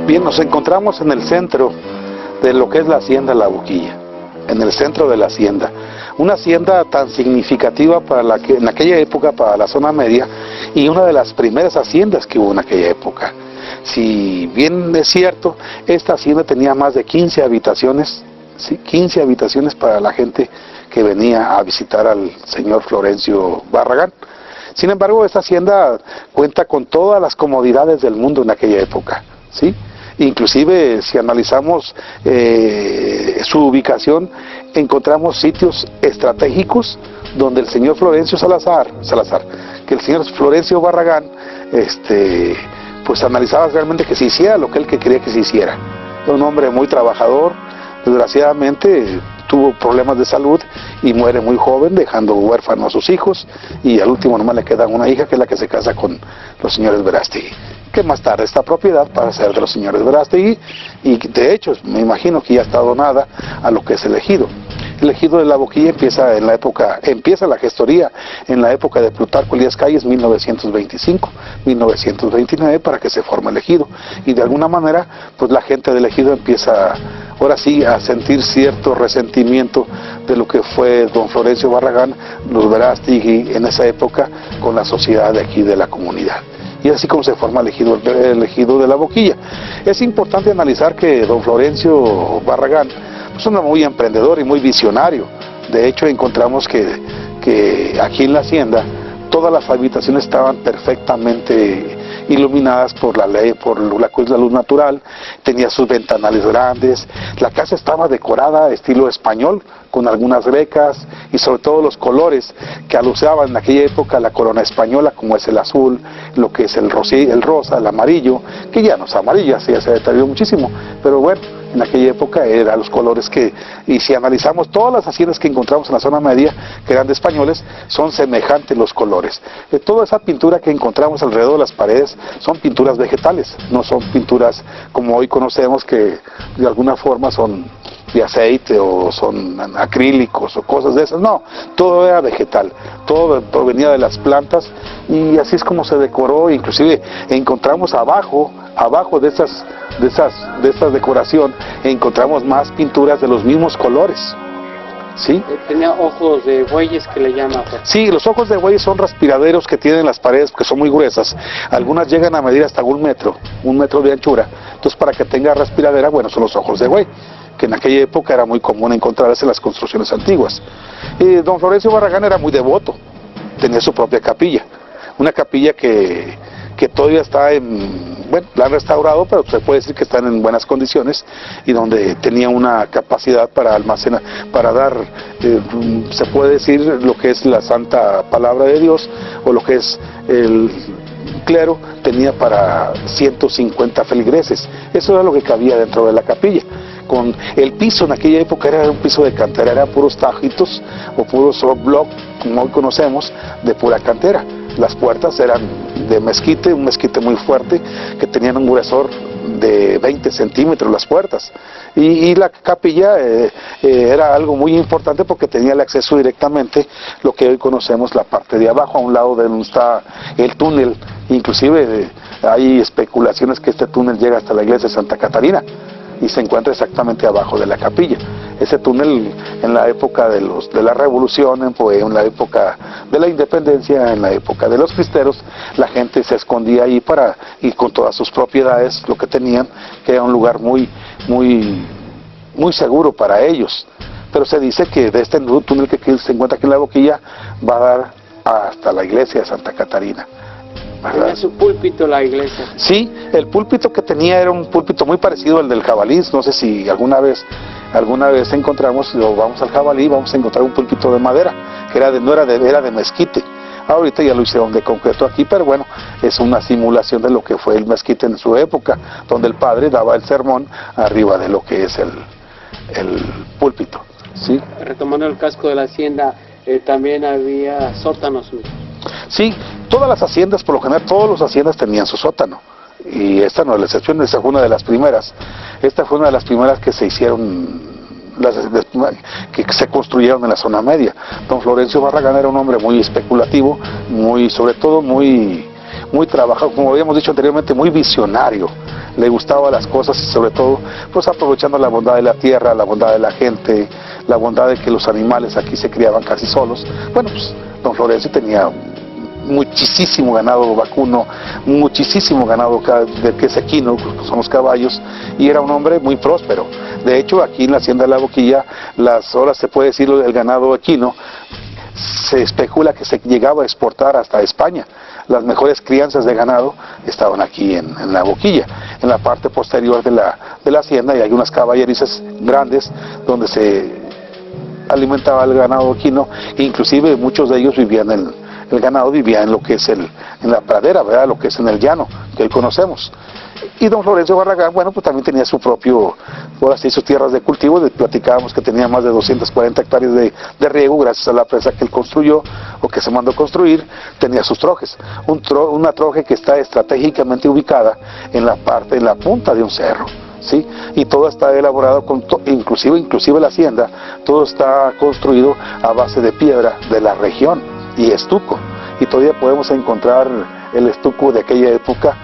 Bien, nos encontramos en el centro de lo que es la hacienda La Boquilla, en el centro de la hacienda. Una hacienda tan significativa para en aquella época para la zona media, y una de las primeras haciendas que hubo en aquella época. Si bien es cierto, esta hacienda tenía más de 15 habitaciones, ¿sí? 15 habitaciones para la gente que venía a visitar al señor Florencio Barragán. Sin embargo, esta hacienda cuenta con todas las comodidades del mundo en aquella época, ¿sí? Inclusive, si analizamos su ubicación, encontramos sitios estratégicos donde el señor Florencio que el señor Florencio Barragán, pues analizaba realmente que se hiciera lo que él quería que se hiciera. Era un hombre muy trabajador, desgraciadamente tuvo problemas de salud y muere muy joven, dejando huérfano a sus hijos, y al último nomás le queda una hija, que es la que se casa con los señores Verástegui, que más tarde esta propiedad para ser de los señores Verástegui, y de hecho me imagino que ya está donada a lo que es el ejido. El ejido de La Boquilla empieza la gestoría en la época de Plutarco Elías Calles, 1925-1929, para que se forme el ejido, y de alguna manera pues la gente del ejido empieza ahora sí a sentir cierto resentimiento de lo que fue don Florencio Barragán, los Verástegui en esa época, con la sociedad de aquí de la comunidad. Y así como se forma el ejido de La Boquilla. Es importante analizar que don Florencio Barragán es un hombre muy emprendedor y muy visionario. De hecho, encontramos que aquí en la hacienda todas las habitaciones estaban perfectamente iluminadas por la luz natural, tenía sus ventanales grandes, la casa estaba decorada estilo español, con algunas becas y sobre todo los colores que aluciaban en aquella época la corona española, como es el azul, lo que es el rosa, el amarillo, que ya no es amarillo, ya se deterioró muchísimo, pero bueno, en aquella época eran los colores y si analizamos todas las haciendas que encontramos en la zona media, que eran de españoles, son semejantes los colores. Toda esa pintura que encontramos alrededor de las paredes son pinturas vegetales, no son pinturas como hoy conocemos, que de alguna forma son de aceite o son acrílicos o cosas de esas. No, todo era vegetal, todo provenía de las plantas, y así es como se decoró. Inclusive encontramos abajo de esta decoración, encontramos más pinturas de los mismos colores, ¿sí? Tenía ojos de bueyes, que le llaman. Sí, los ojos de bueyes son respiraderos que tienen las paredes, que son muy gruesas. Algunas llegan a medir hasta un metro de anchura. Entonces, para que tenga respiradera, bueno, son los ojos de buey, que en aquella época era muy común encontrarse en las construcciones antiguas. Don Florencio Barragán era muy devoto, tenía su propia capilla, una capilla que todavía está la han restaurado, pero se puede decir que están en buenas condiciones, y donde tenía una capacidad para almacenar, para dar, se puede decir, lo que es la santa palabra de Dios, o lo que es el clero, tenía para 150 feligreses. Eso era lo que cabía dentro de la capilla. Con el piso en aquella época era un piso de cantera, eran puros tajitos o puros block, como hoy conocemos, de pura cantera. Las puertas eran de mezquite, un mezquite muy fuerte, que tenían un gruesor de 20 centímetros las puertas. Y la capilla era algo muy importante porque tenía el acceso directamente, lo que hoy conocemos, la parte de abajo, a un lado de donde está el túnel. Inclusive hay especulaciones que este túnel llega hasta la iglesia de Santa Catarina, y se encuentra exactamente abajo de la capilla. Ese túnel, en la época de la revolución, fue en la época de la independencia, en la época de los cristeros, la gente se escondía ahí y con todas sus propiedades, lo que tenían, que era un lugar muy seguro para ellos. Pero se dice que de este túnel que se encuentra aquí en La Boquilla va a dar hasta la iglesia de Santa Catarina. Tenía su púlpito la iglesia. Sí, el púlpito que tenía era un púlpito muy parecido al del Jabalí. No sé si alguna vez encontramos, o vamos al Jabalí, vamos a encontrar un púlpito de madera, que era de mezquite. Ahorita ya lo hicieron de concreto aquí, pero bueno, es una simulación de lo que fue el mezquite en su época, donde el padre daba el sermón arriba de lo que es el púlpito, ¿sí? Retomando el casco de la hacienda, también había sótanos. Sí, todas las haciendas, por lo general, todas las haciendas tenían su sótano, y esta no es la excepción. Esta fue una de las primeras. Esta fue una de las primeras que se hicieron, que se construyeron en la zona media. Don Florencio Barragán era un hombre muy especulativo, sobre todo muy trabajado, como habíamos dicho anteriormente, muy visionario. le gustaba las cosas y sobre todo pues aprovechando la bondad de la tierra, la bondad de la gente, la bondad de que los animales aquí se criaban casi solos. Bueno, pues don Florencio tenía muchísimo ganado vacuno, muchísimo ganado de que es equino, que son los caballos, y era un hombre muy próspero. De hecho, aquí en la hacienda de La Boquilla, ahora se puede decir el ganado equino, se especula que se llegaba a exportar hasta España. Las mejores crianzas de ganado estaban aquí en La Boquilla, en la parte posterior de la hacienda, y hay unas caballerizas grandes donde se alimentaba el ganado equino, e inclusive muchos de ellos vivían el ganado vivía en lo que es en la pradera, ¿verdad? Lo que es en el llano, que hoy conocemos. Y don Florencio Barragán, bueno, pues también tenía su propio, ahora sí, sus tierras de cultivo. Platicábamos que tenía más de 240 hectáreas de riego, gracias a la presa que él construyó, o que se mandó construir. Tenía sus trojes, una troje que está estratégicamente ubicada en la punta de un cerro, ¿sí? Y todo está elaborado, inclusive la hacienda, todo está construido a base de piedra de la región y estuco, y todavía podemos encontrar el estuco de aquella época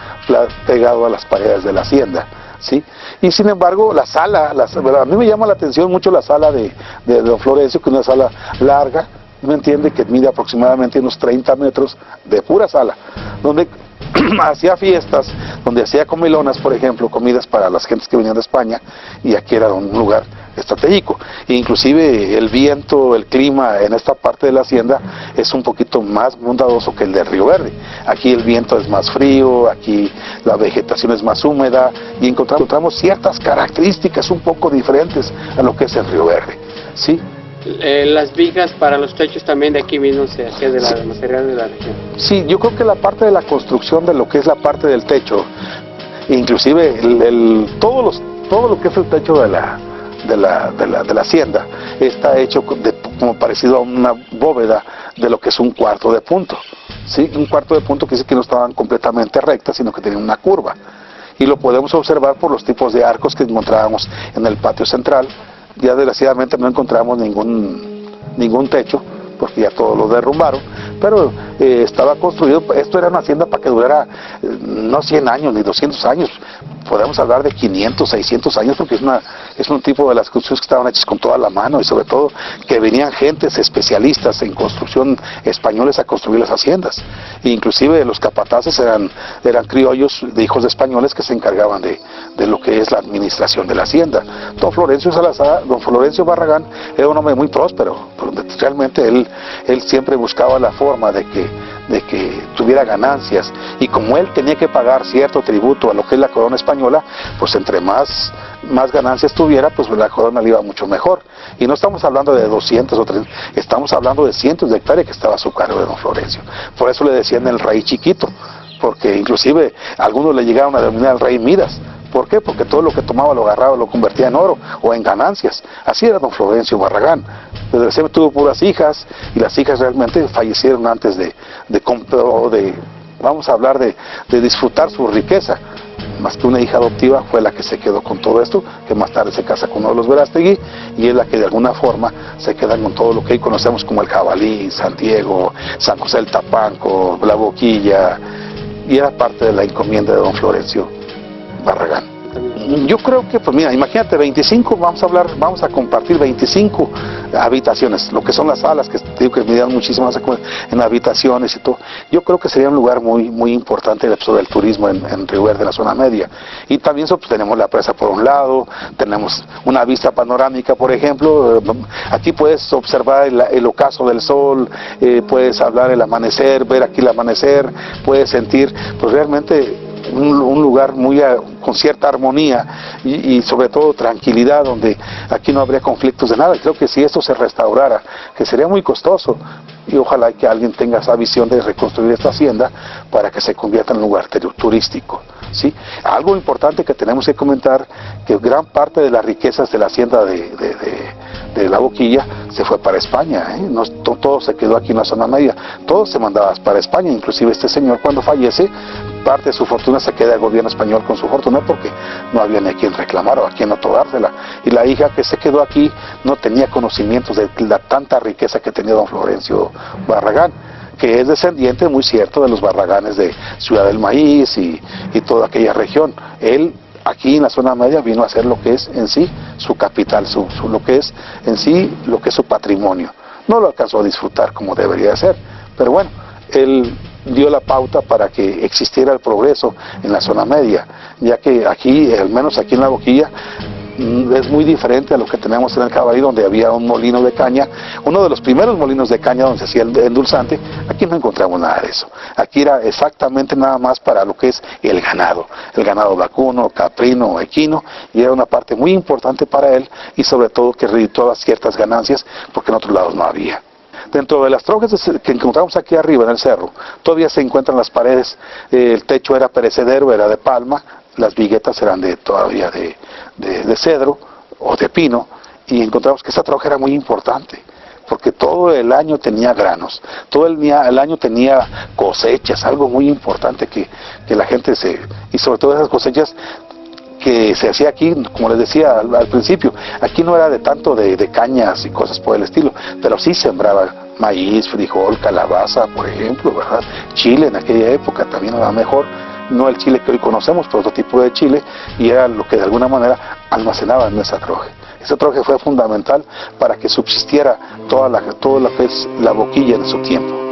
pegado a las paredes de la hacienda, ¿sí? Y sin embargo, la sala, a mí me llama la atención mucho la sala de don Florencio, que es una sala larga, ¿me entiende? Que mide aproximadamente unos 30 metros de pura sala, donde hacía fiestas, donde hacía comilonas, por ejemplo, comidas para las gentes que venían de España, y aquí era un lugar estratégico. Inclusive el viento, el clima en esta parte de la hacienda es un poquito más bondadoso que el de Río Verde. Aquí el viento es más frío, aquí la vegetación es más húmeda, y encontramos ciertas características un poco diferentes a lo que es el Río Verde, ¿sí? Las vigas para los techos también de aquí mismo se hacía de la material de la región. Sí, yo creo que la parte de la construcción de lo que es la parte del techo, inclusive todo lo que es el techo de la hacienda, está hecho como parecido a una bóveda de lo que es un cuarto de punto, ¿sí? Un cuarto de punto quiere decir que no estaban completamente rectas, sino que tenían una curva, y lo podemos observar por los tipos de arcos que encontrábamos en el patio central. Ya desgraciadamente no encontramos ningún techo, porque ya todo lo derrumbaron, pero estaba construido. Esto era una hacienda para que durara no 100 años ni 200 años, podemos hablar de 500, 600 años, porque es un tipo de las construcciones que estaban hechas con toda la mano, y sobre todo que venían gentes especialistas en construcción españoles a construir las haciendas. E inclusive los capataces eran criollos de hijos de españoles que se encargaban de lo que es la administración de la hacienda. Don Florencio Barragán era un hombre muy próspero, realmente él siempre buscaba la forma de que tuviera ganancias, y como él tenía que pagar cierto tributo a lo que es la corona española, pues entre más ganancias tuviera, pues la corona le iba mucho mejor. Y no estamos hablando de 200 o 300, estamos hablando de cientos de hectáreas que estaba a su cargo de don Florencio. Por eso le decían el rey chiquito, porque inclusive algunos le llegaron a denominar el rey Midas. ¿Por qué? Porque todo lo que tomaba lo agarraba, lo convertía en oro o en ganancias. Así era don Florencio Barragán. Desde tuvo puras hijas, y las hijas realmente fallecieron antes vamos a hablar de disfrutar su riqueza. Más que una hija adoptiva fue la que se quedó con todo esto, que más tarde se casa con uno de los Verástegui, y es la que de alguna forma se queda con todo lo que hoy conocemos como el Jabalí, San Diego, San José del Tapanco, La Boquilla, y era parte de la encomienda de don Florencio Barragán. Yo creo que, pues mira, imagínate, vamos a compartir 25 habitaciones, lo que son las salas, que digo que me dan muchísimas en habitaciones y todo. Yo creo que sería un lugar muy importante del turismo en Río Verde, en la zona media. Y también pues, tenemos la presa por un lado, tenemos una vista panorámica, por ejemplo. Aquí puedes observar el ocaso del sol, puedes hablar el amanecer, ver aquí el amanecer, puedes sentir, pues realmente un lugar con cierta armonía y sobre todo tranquilidad, donde aquí no habría conflictos de nada. Creo que si esto se restaurara, que sería muy costoso, y ojalá que alguien tenga esa visión de reconstruir esta hacienda para que se convierta en un lugar turístico, ¿sí? Algo importante que tenemos que comentar, que gran parte de las riquezas de la hacienda de La Boquilla se fue para España, ¿eh? No todo se quedó aquí en la zona media, todo se mandaba para España. Inclusive este señor, cuando fallece, parte de su fortuna se queda el gobierno español con su fortuna, porque no había ni a quien reclamar o a quien otorgársela. Y la hija que se quedó aquí no tenía conocimientos de la tanta riqueza que tenía don Florencio Barragán, que es descendiente, muy cierto, de los Barraganes de Ciudad del Maíz y toda aquella región. Él aquí en la zona media vino a ser lo que es en sí su capital, lo que es en sí lo que es su patrimonio. No lo alcanzó a disfrutar como debería de ser, pero bueno, él dio la pauta para que existiera el progreso en la zona media, ya que aquí, al menos aquí en La Boquilla, es muy diferente a lo que tenemos en el Caballí, donde había un molino de caña, uno de los primeros molinos de caña donde se hacía el endulzante. Aquí no encontramos nada de eso. Aquí era exactamente nada más para lo que es el ganado vacuno, caprino, equino, y era una parte muy importante para él, y sobre todo que redituaba ciertas ganancias, porque en otros lados no había. Dentro de las trojes que encontramos aquí arriba en el cerro, todavía se encuentran las paredes, el techo era perecedero, era de palma, las viguetas eran todavía de cedro o de pino, y encontramos que esa troja era muy importante, porque todo el año tenía granos, todo el año tenía cosechas, algo muy importante que la gente y sobre todo esas cosechas que se hacía aquí, como les decía al principio, aquí no era de tanto de cañas y cosas por el estilo, pero sí sembraba maíz, frijol, calabaza, por ejemplo, ¿verdad? Chile en aquella época también era mejor, no el chile que hoy conocemos, pero otro tipo de chile, y era lo que de alguna manera almacenaba en esa troje. Esa troje fue fundamental para que subsistiera todo lo que es La Boquilla en su tiempo.